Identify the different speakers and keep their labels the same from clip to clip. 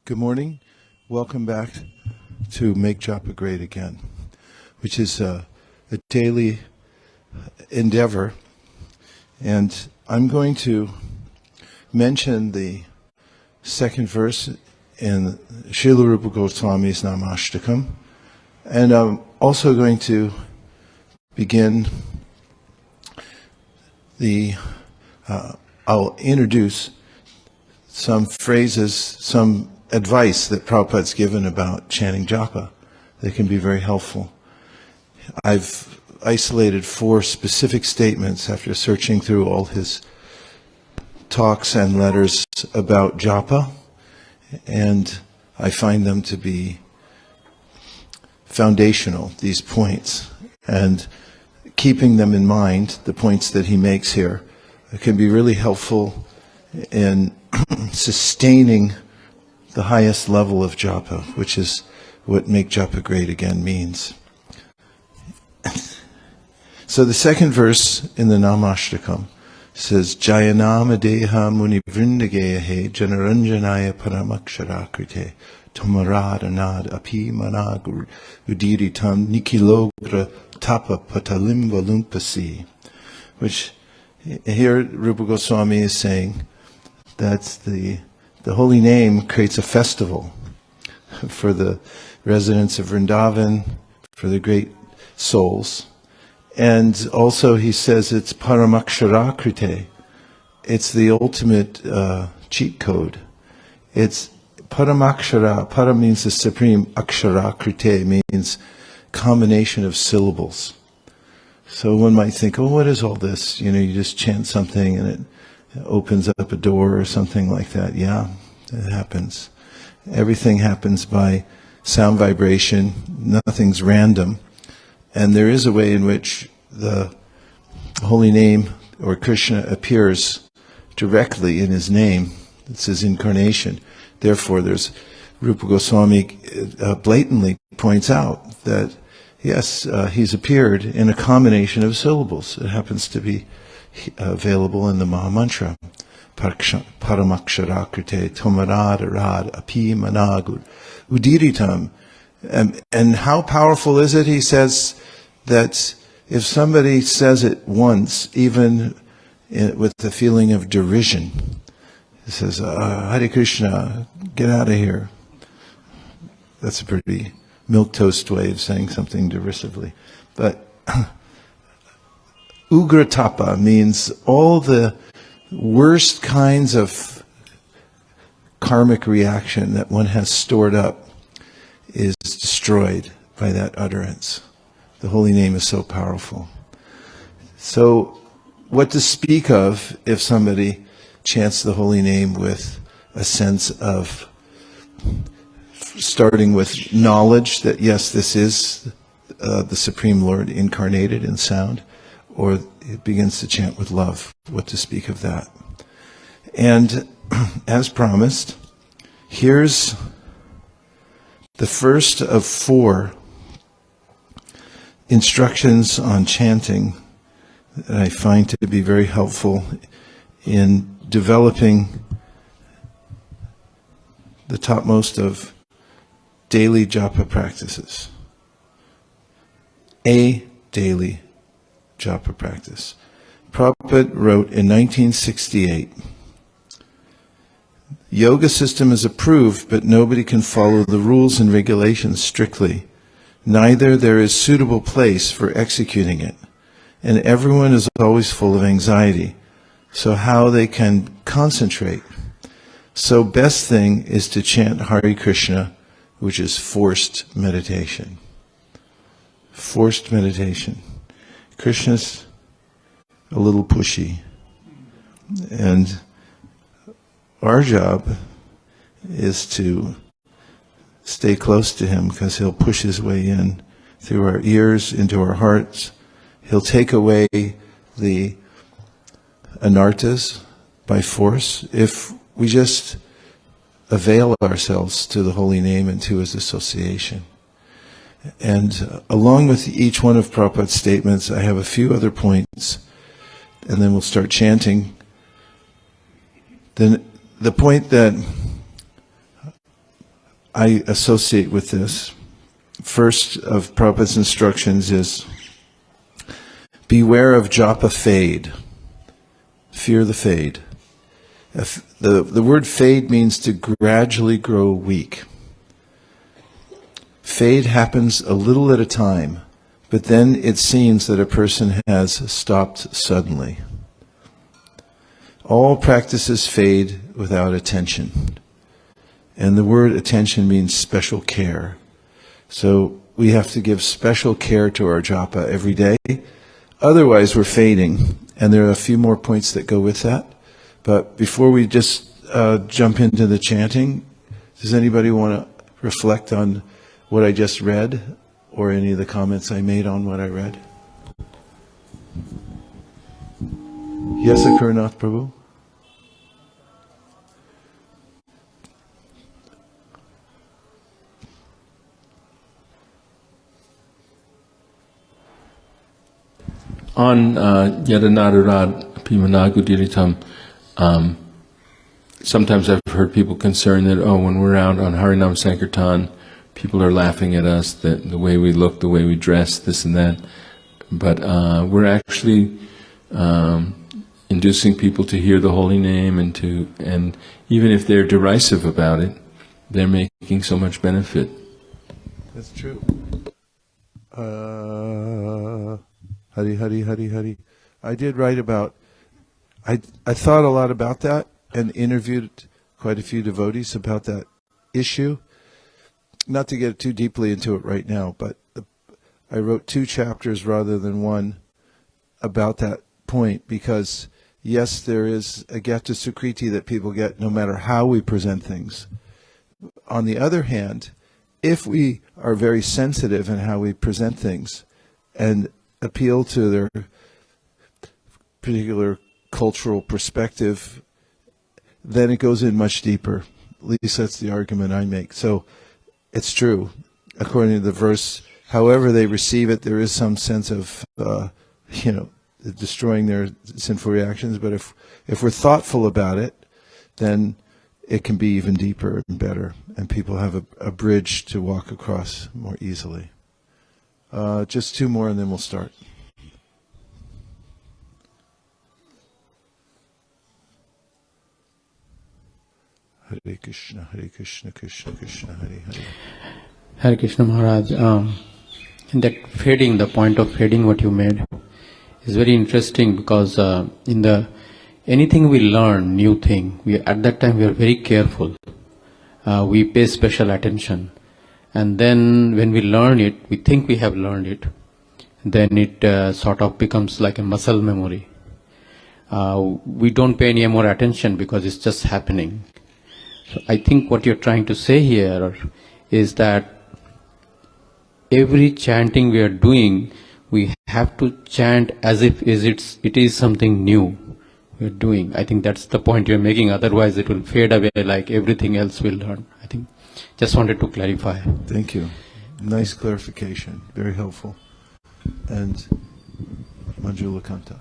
Speaker 1: Good morning. Welcome back to Make Japa Great Again, which is a daily endeavor. And I'm going to mention the second verse in Srila Rupa Goswami's Namashtakam. And I'm also going to begin I'll introduce some phrases, some advice that Prabhupada's given about chanting japa that can be very helpful. I've isolated 4 specific statements after searching through all his talks and letters about japa, and I find them to be foundational, these points, and keeping them in mind, the points that he makes here, can be really helpful in sustaining the highest level of japa, which is what Make Japa Great Again means. So the second verse in the Namashtakam says, Jayanama Deha Muni Vrindageyahe Janaranjanaya Paramakshaраkrite Tomaradhanad Api Manag Udiritam Nikilogra Tapa Patalimva Lumpasi. Which here Rupa Goswami is saying that's the holy name creates a festival for the residents of Vrindavan, for the great souls. And also he says it's Paramakshaраkrite. It's the ultimate cheat code. It's Paramakshara. Para means the supreme, Aksharakrite means combination of syllables. So one might think, oh, what is all this? You just chant something and it opens up a door or something like that. Yeah, it happens. Everything happens by sound vibration. Nothing's random. And there is a way in which the holy name or Krishna appears directly in his name. It's his incarnation. Therefore, Rupa Goswami blatantly points out that yes, he's appeared in a combination of syllables. It happens to be available in the Mahamantra. Paramakshaраkrite Tomaradharad Api Manag Udiritam. And how powerful is it? He says that if somebody says it once, even with the feeling of derision, he says, Hare Krishna, get out of here. That's a pretty milquetoast way of saying something derisively. But Ugratapa means all the worst kinds of karmic reaction that one has stored up is destroyed by that utterance. The holy name is so powerful. So what to speak of if somebody chants the holy name with a sense of starting with knowledge that yes, this is the Supreme Lord incarnated in sound, or it begins to chant with love. What to speak of that? And as promised, here's the first of 4 instructions on chanting that I find to be very helpful in developing the topmost of daily japa practices. A daily japa practice. Prabhupada wrote in 1968, Yoga system is approved, but nobody can follow the rules and regulations strictly. Neither there is suitable place for executing it, and everyone is always full of anxiety. So how they can concentrate? So best thing is to chant Hare Krishna, which is forced meditation. Forced meditation. Krishna's a little pushy, and our job is to stay close to him because he'll push his way in through our ears, into our hearts. He'll take away the anarthas by force if we just avail ourselves to the holy name and to his association. And along with each one of Prabhupada's statements, I have a few other points, and then we'll start chanting. Then the point that I associate with this. First of Prabhupada's instructions is, beware of japa fade. Fear the fade. The word fade means to gradually grow weak. Fade happens a little at a time, but then it seems that a person has stopped suddenly. All practices fade without attention. And the word attention means special care. So we have to give special care to our japa every day. Otherwise we're fading. And there are a few more points that go with that. But before we just jump into the chanting, does anybody want to reflect on what I just read, or any of the comments I made on what I read? Yes, Akurnath Prabhu?
Speaker 2: On Yadanarurad Pimanagudiritam, sometimes I've heard people concerned that, when we're out on Harinam Sankirtan, people are laughing at us, the way we look, the way we dress, this and that. But we're actually inducing people to hear the holy name, and even if they're derisive about it, they're making so much benefit.
Speaker 1: That's true. Hari, Hari, Hari, Hari. I did write about, I thought a lot about that and interviewed quite a few devotees about that issue. Not to get too deeply into it right now, but I wrote 2 chapters rather than 1 about that point, because yes, there is a gata sukriti that people get no matter how we present things. On the other hand, if we are very sensitive in how we present things and appeal to their particular cultural perspective, then it goes in much deeper. At least that's the argument I make. So it's true. According to the verse, however they receive it, there is some sense of, destroying their sinful reactions. But if we're thoughtful about it, then it can be even deeper and better, and people have a bridge to walk across more easily. Just 2 more and then we'll start. Hare Krishna, Krishna Krishna, Hare Hare.
Speaker 3: Hare Krishna Maharaj, that fading, the point of fading what you made is very interesting, because anything we learn, new thing, at that time we are very careful. We pay special attention. And then when we learn it, we think we have learned it, then it sort of becomes like a muscle memory. We don't pay any more attention because it's just happening. So I think what you're trying to say here is that every chanting we are doing, we have to chant as if it is something new we're doing. I think that's the point you're making. Otherwise it will fade away like everything else we'll learn. I think just wanted to clarify.
Speaker 1: Thank you. Nice clarification. Very helpful. And Manjula Kanta.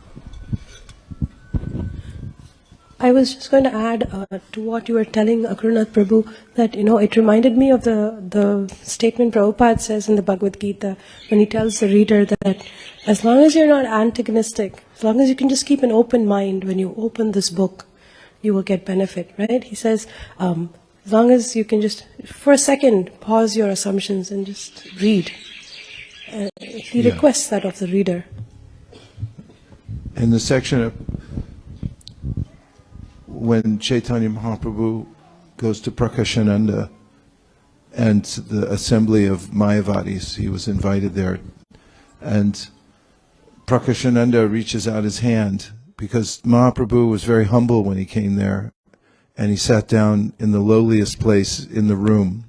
Speaker 4: I was just going to add to what you were telling Akurnath Prabhu, that it reminded me of the statement Prabhupada says in the Bhagavad Gita when he tells the reader that as long as you're not antagonistic, as long as you can just keep an open mind when you open this book, you will get benefit, right? He says, as long as you can just, for a second, pause your assumptions and just read. He requests that of the reader.
Speaker 1: In the section of when Chaitanya Mahaprabhu goes to Prakashananda and the assembly of Mayavadis, he was invited there, and Prakashananda reaches out his hand, because Mahaprabhu was very humble when he came there, and he sat down in the lowliest place in the room.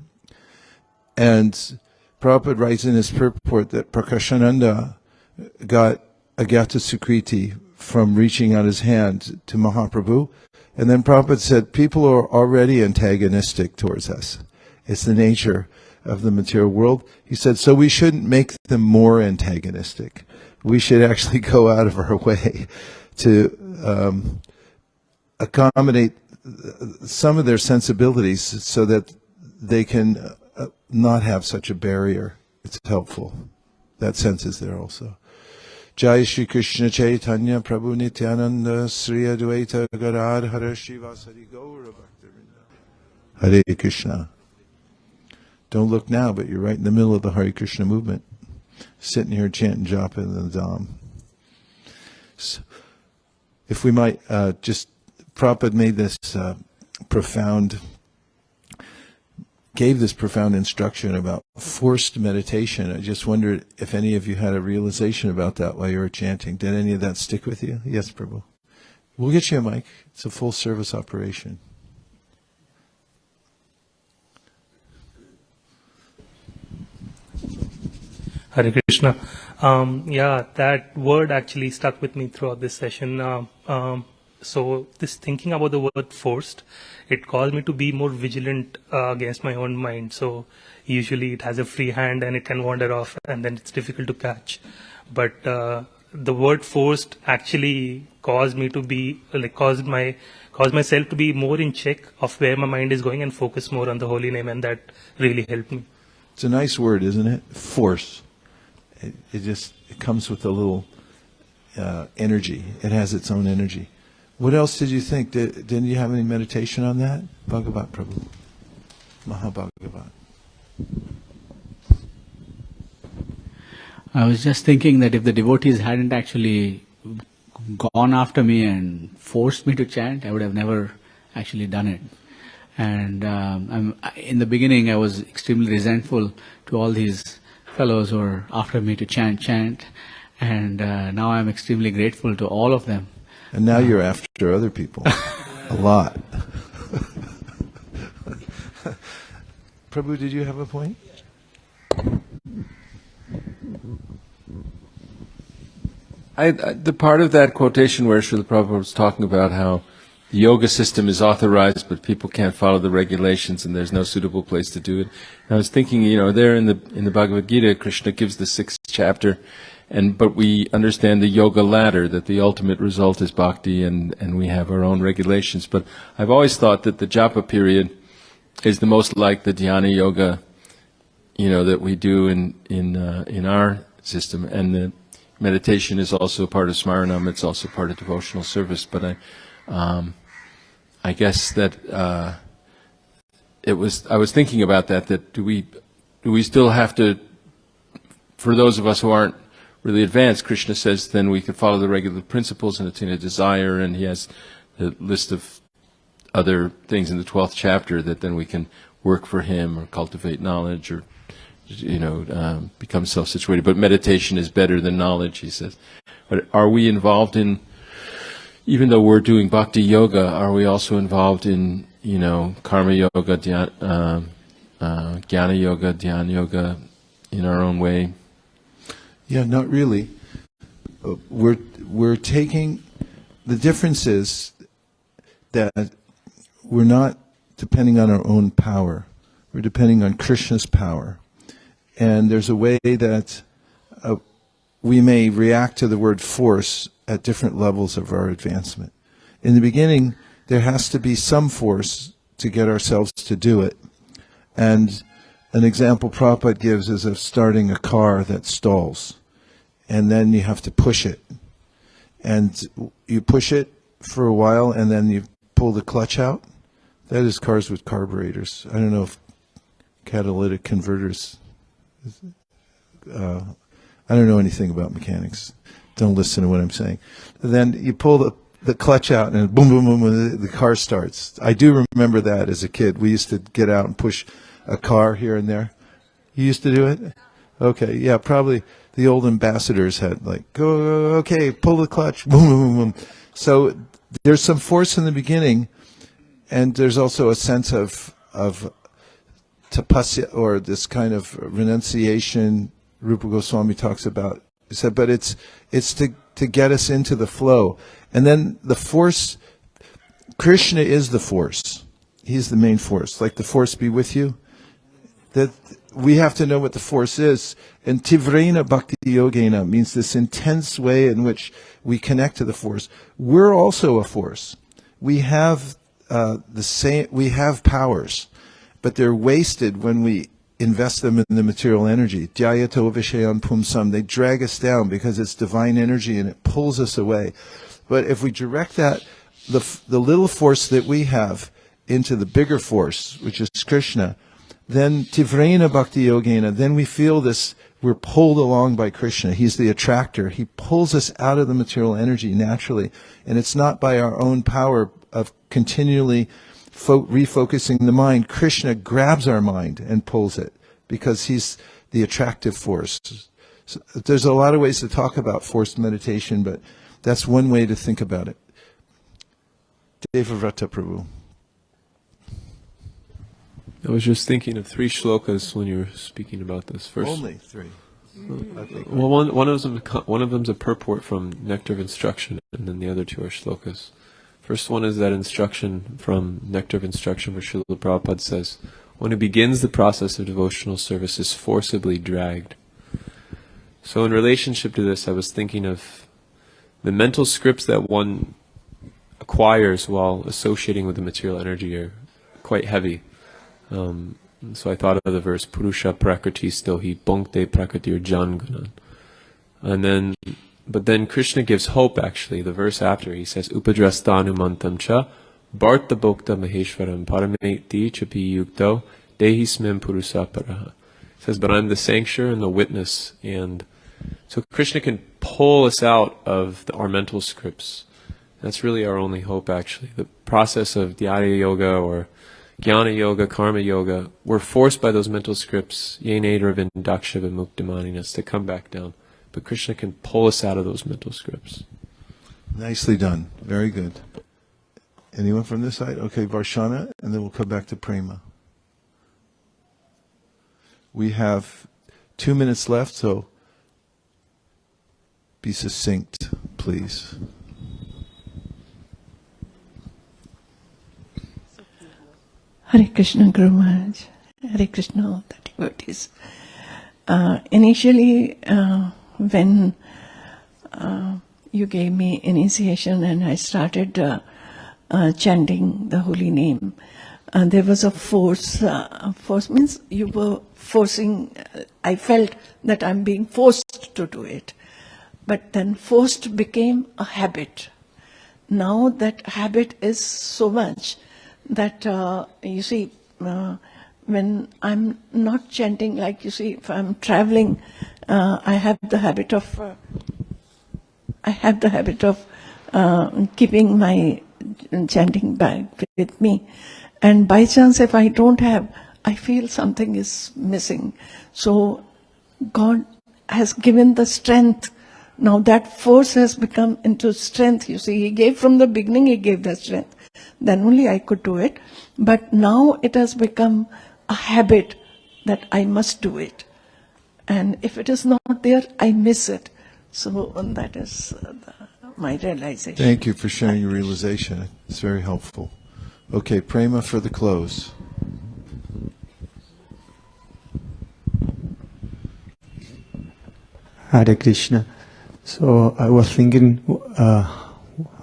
Speaker 1: And Prabhupada writes in his purport that Prakashananda got a gata sukriti from reaching out his hand to Mahaprabhu. And then Prabhupada said, people are already antagonistic towards us. It's the nature of the material world. He said, so we shouldn't make them more antagonistic. We should actually go out of our way to accommodate some of their sensibilities so that they can not have such a barrier. It's helpful. That sense is there also. Jai Shri Krishna Chaitanya Prabhu Nityananda Sri Advaita Gadadhara Shivasari Gaura Bhaktivinoda. Hare Krishna. Don't look now, but you're right in the middle of the Hare Krishna movement. Sitting here chanting Japa in the Dham. So, if we might just, Prabhupada made this gave this profound instruction about forced meditation. I just wondered if any of you had a realization about that while you were chanting. Did any of that stick with you? Yes, Prabhu. We'll get you a mic. It's a full service operation.
Speaker 5: Hare Krishna. Yeah, that word actually stuck with me throughout this session. So this thinking about the word forced, it caused me to be more vigilant against my own mind. So usually it has a free hand and it can wander off and then it's difficult to catch. But the word forced actually caused me to be, caused myself to be more in check of where my mind is going and focus more on the holy name, and that really helped me.
Speaker 1: It's a nice word, isn't it? Force. It comes with a little energy. It has its own energy. What else did you think? Didn't you have any meditation on that? Bhagavat Prabhu. Mahabhagavat.
Speaker 6: I was just thinking that if the devotees hadn't actually gone after me and forced me to chant, I would have never actually done it. And in the beginning, I was extremely resentful to all these fellows who were after me to chant. And now I'm extremely grateful to all of them.
Speaker 1: And now you're after other people. A lot. Prabhu, did you have a point?
Speaker 2: The part of that quotation where Srila Prabhupada was talking about how the yoga system is authorized, but people can't follow the regulations, and there's no suitable place to do it. And I was thinking, there in the Bhagavad Gita, Krishna gives the 6th chapter, but we understand the yoga ladder, that the ultimate result is bhakti, and we have our own regulations. But I've always thought that the Japa period is the most like the dhyana yoga, that we do in our system, and the meditation is also part of smaranam. It's also part of devotional service. But I guess that I was thinking about that do we still have to, for those of us who aren't really advanced, Krishna says then we can follow the regular principles and attain a desire, and he has the list of other things in the 12th chapter that then we can work for him or cultivate knowledge or become self-situated. But meditation is better than knowledge, he says. But are we involved in, even though we're doing bhakti yoga, are we also involved in, karma yoga, jnana yoga, dhyana yoga in our own way?
Speaker 1: Yeah, not really. We're taking, the difference is that we're not depending on our own power. We're depending on Krishna's power. And there's a way that we may react to the word force at different levels of our advancement. In the beginning, there has to be some force to get ourselves to do it. And an example Prabhupada gives is of starting a car that stalls. And then you have to push it. And you push it for a while, and then you pull the clutch out. That is cars with carburetors. I don't know if catalytic converters... I don't know anything about mechanics. Don't listen to what I'm saying. Then you pull the clutch out and boom, boom, boom, the car starts. I do remember that as a kid. We used to get out and push a car here and there. You used to do it? Okay, yeah, probably the old ambassadors had go, okay, pull the clutch, boom, boom, boom. So there's some force in the beginning, and there's also a sense of tapasya, or this kind of renunciation Rupa Goswami talks about. He said, but it's to get us into the flow. And then the force, Krishna is the force. He's the main force. Like the force be with you. That we have to know what the force is. And tivrena bhakti yogena means this intense way in which we connect to the force. We're also a force. We have we have powers. but they're wasted when we invest them in the material energy. Dhyato vishayan pumsam. They drag us down because it's divine energy and it pulls us away. But if we direct that, the little force that we have into the bigger force, which is Krishna, then Tivrena Bhakti Yogena, then we feel this, we're pulled along by Krishna. He's the attractor. He pulls us out of the material energy naturally. And it's not by our own power of continually refocusing the mind. Krishna grabs our mind and pulls it because he's the attractive force. So there's a lot of ways to talk about forced meditation, but that's one way to think about it. Devavrata Prabhu.
Speaker 2: I was just thinking of 3 shlokas when you were speaking about this. First,
Speaker 1: Only 3.
Speaker 2: well, one of them's a purport from Nectar of Instruction, and then the other 2 are shlokas. First one is that instruction from Nectar of Instruction, where Srila Prabhupada says, "One who begins the process of devotional service is forcibly dragged." So, in relationship to this, I was thinking of the mental scripts that one acquires while associating with the material energy are quite heavy. So I thought of the verse Purusha Prakriti Stohi Bongte Prakritir Jangunan. But then Krishna gives hope actually. The verse after, he says Upadrastanumantam cha Bharta Bhokta Maheshwaram Parameti Chapi Yukto Dehismem Purusa Paraha. He says, but I'm the sanctuary and the witness. And so Krishna can pull us out of our mental scripts. That's really our only hope actually. The process of Dhyana Yoga or Jnana Yoga, Karma Yoga, we're forced by those mental scripts, Yenader Vindaksha Vimuktamaninas, to come back down. But Krishna can pull us out of those mental scripts.
Speaker 1: Nicely done. Very good. Anyone from this side? Okay, Varshana, and then we'll come back to Prema. We have 2 minutes left, so be succinct, please.
Speaker 7: Hare Krishna, Guru Maharaj. Hare Krishna, all the devotees. Initially, when you gave me initiation and I started chanting the holy name, there was a force. Force means you were forcing. I felt that I'm being forced to do it. But then forced became a habit. Now that habit is so much that, you see, when I'm not chanting, like you see, if I'm traveling, I have the habit of keeping my chanting bag with me. And by chance, if I don't have, I feel something is missing. So God has given the strength. Now that force has become into strength. You see, He gave from the beginning, He gave the strength. Then only I could do it. But now it has become a habit that I must do it. And if it is not there, I miss it. So that is my realization.
Speaker 1: Thank you for sharing your realization. It's very helpful. Okay, Prema for the close.
Speaker 8: Hare Krishna. So I was thinking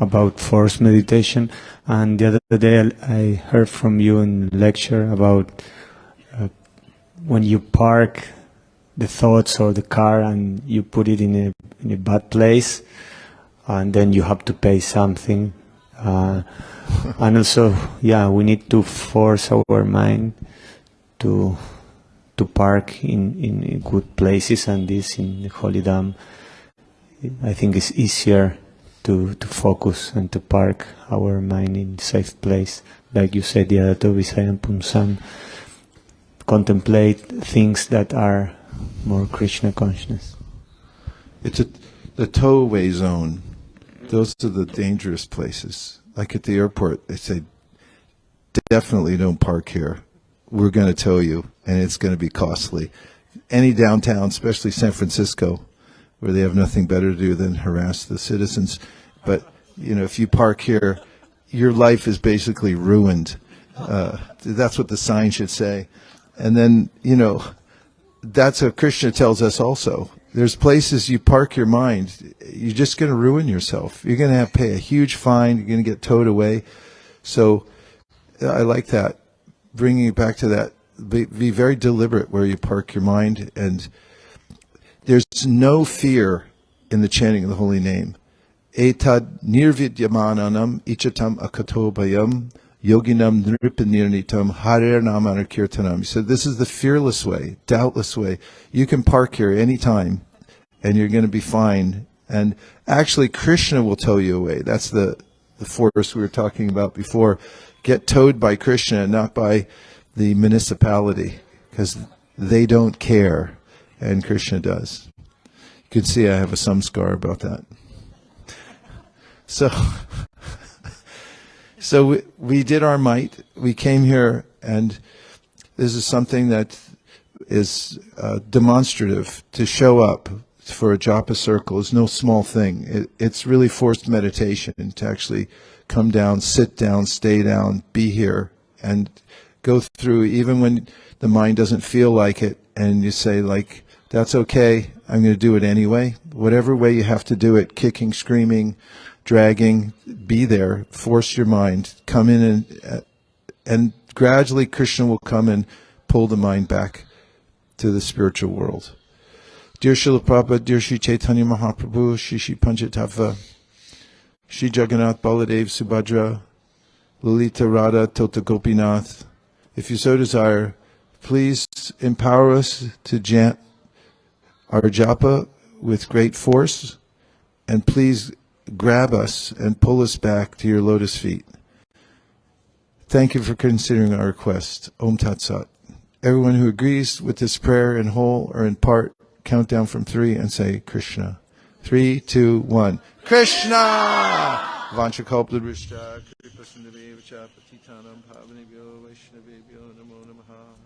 Speaker 8: about forced meditation, and the other day I heard from you in lecture about when you park the thoughts or the car and you put it in a bad place, and then you have to pay something. And also, we need to force our mind to park in good places, and this in the Holy Dham. I think it's easier to focus and to park our mind in a safe place. Like you said, Yadato Visayam Pumsam, contemplate things that are more Krishna consciousness.
Speaker 1: It's the towaway zone. Those are the dangerous places. Like at the airport, they say, definitely don't park here. We're going to tow you, and it's going to be costly. Any downtown, especially San Francisco, where they have nothing better to do than harass the citizens. But, if you park here, your life is basically ruined. That's what the sign should say. And then, that's what Krishna tells us also. There's places you park your mind, you're just going to ruin yourself. You're going to have to pay a huge fine. You're going to get towed away. So I like that. bringing you back to that, be very deliberate where you park your mind, and there's no fear in the chanting of the holy name. Etad nirvidyamananam ichatam akatobayam yoginam nripanirnitam harer namana kirtanam. He said, this is the fearless way, doubtless way. You can park here anytime, and you're going to be fine. And actually, Krishna will tow you away. That's the force we were talking about before. Get towed by Krishna, not by the municipality, because they don't care, and Krishna does. You can see I have a samskar about that. So we did our might. We came here, and this is something that is demonstrative. To show up for a japa circle is no small thing. It's really forced meditation to actually come down, sit down, stay down, be here, and go through, even when the mind doesn't feel like it, and you say, like, that's okay, I'm going to do it anyway. Whatever way you have to do it, kicking, screaming, dragging, be there, force your mind, come in, and gradually Krishna will come and pull the mind back to the spiritual world. Dear Srila Prabhupada, dear Sri Chaitanya Mahaprabhu, Shri Panchatattva, Shri Jagannath Baladev Subhadra, Lalita Radha Tota Gopinath, if you so desire, please empower us to chant our japa with great force, and please grab us and pull us back to your lotus feet. Thank you for considering our request. Om Tat Sat. Everyone who agrees with this prayer in whole or in part, count down from 3 and say Krishna. 3, 2, 1. Krishna! Vanchakalpadrishta, Kripasindavevacha, Patitanam, Pavanebhyo, Vaishnavebhyo, Namo Namaha.